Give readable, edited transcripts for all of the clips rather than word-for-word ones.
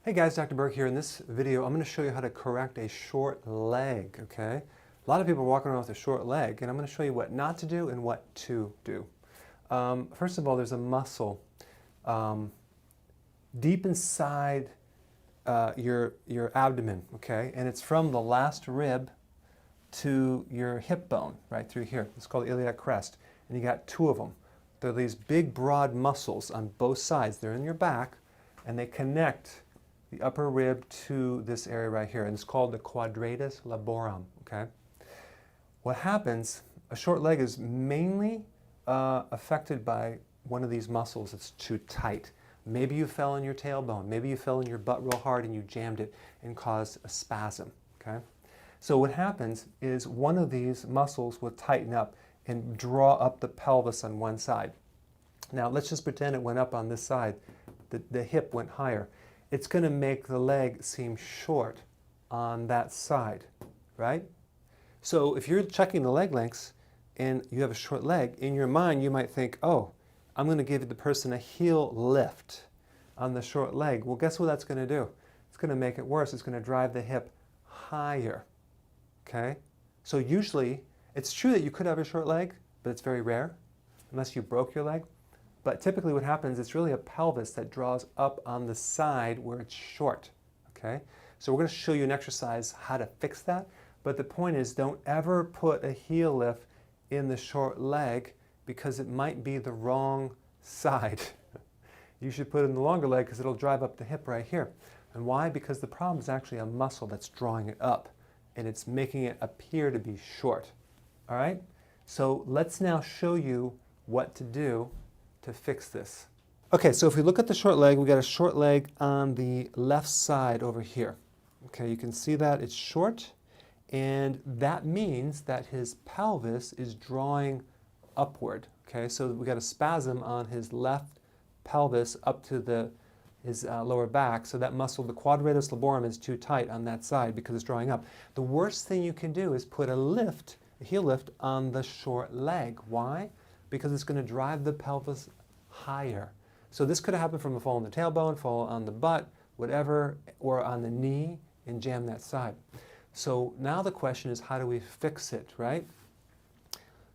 Hey guys, Dr. Berg here. In this video, I'm going to show you how to correct a short leg, okay? A lot of people are walking around with a short leg, and I'm going to show you what not to do and what to do. First of all, there's a muscle deep inside your abdomen, okay? And it's from the last rib to your hip bone, right through here. It's called the iliac crest, and you got two of them. They're these big, broad muscles on both sides. They're in your back, and they connect the upper rib to this area right here, and it's called the quadratus lumborum, okay? What happens, a short leg is mainly affected by one of these muscles that's too tight. Maybe you fell on your tailbone, maybe you fell on your butt real hard and you jammed it and caused a spasm, okay? So what happens is one of these muscles will tighten up and draw up the pelvis on one side. Now let's just pretend it went up on this side, the hip went higher. It's going to make the leg seem short on that side, right? So if you're checking the leg lengths and you have a short leg, in your mind you might think, oh, I'm going to give the person a heel lift on the short leg. Well, guess what that's going to do? It's going to make it worse. It's going to drive the hip higher, okay? So usually, it's true that you could have a short leg, but it's very rare, unless you broke your leg. But typically what happens, it's really a pelvis that draws up on the side where it's short, okay? So we're going to show you an exercise how to fix that. But the point is, don't ever put a heel lift in the short leg because it might be the wrong side. You should put it in the longer leg because it'll drive up the hip right here. And why? Because the problem is actually a muscle that's drawing it up and it's making it appear to be short, all right? So let's now show you what to do to fix this. Okay, so if we look at the short leg, we got a short leg on the left side over here. Okay, you can see that it's short, and that means that his pelvis is drawing upward. Okay, so we got a spasm on his left pelvis up to his lower back, so that muscle, the quadratus lumborum, is too tight on that side because it's drawing up. The worst thing you can do is put a heel lift on the short leg. Why? Because it's going to drive the pelvis higher. So this could have happened from a fall on the tailbone, fall on the butt, whatever, or on the knee, and jam that side. So now the question is, how do we fix it, right?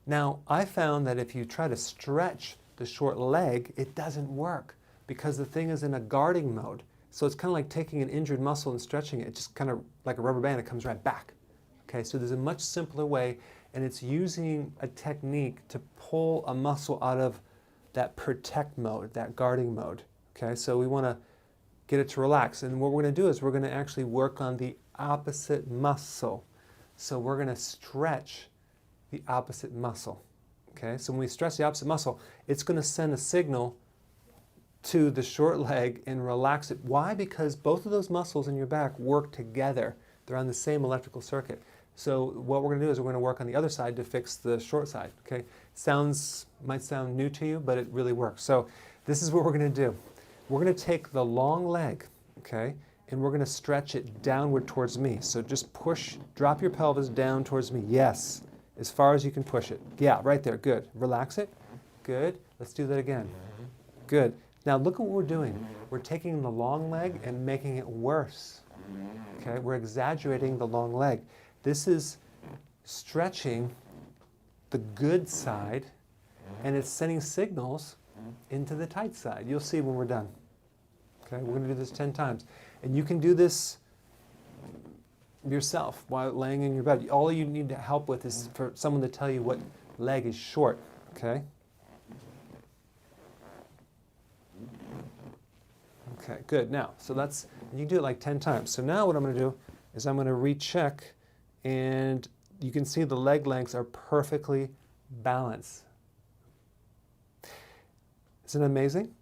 Now, I found that if you try to stretch the short leg, it doesn't work because the thing is in a guarding mode. So it's kind of like taking an injured muscle and stretching it. It's just kind of like a rubber band, it comes right back. Okay, so there's a much simpler way, and it's using a technique to pull a muscle out of that protect mode, that guarding mode. Okay, so we want to get it to relax. And what we're going to do is we're going to actually work on the opposite muscle. So we're going to stretch the opposite muscle. Okay, so when we stretch the opposite muscle, it's going to send a signal to the short leg and relax it. Why? Because both of those muscles in your back work together. They're on the same electrical circuit. So what we're going to do is we're going to work on the other side to fix the short side, okay? Might sound new to you, but it really works. So this is what we're going to do. We're going to take the long leg, okay, and we're going to stretch it downward towards me. So just drop your pelvis down towards me. Yes, as far as you can push it. Yeah, right there, good. Relax it, good. Let's do that again. Good. Now look at what we're doing. We're taking the long leg and making it worse, okay? We're exaggerating the long leg. This is stretching the good side, and it's sending signals into the tight side. You'll see when we're done. Okay, we're going to do this 10 times. And you can do this yourself while laying in your bed. All you need to help with is for someone to tell you what leg is short. Okay? Okay, good. Now, so you can do it like 10 times. So now what I'm going to do is I'm going to recheck, and you can see the leg lengths are perfectly balanced. Isn't it amazing?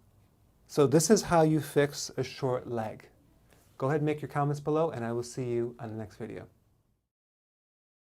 So this is how you fix a short leg. Go ahead and make your comments below, and I will see you on the next video.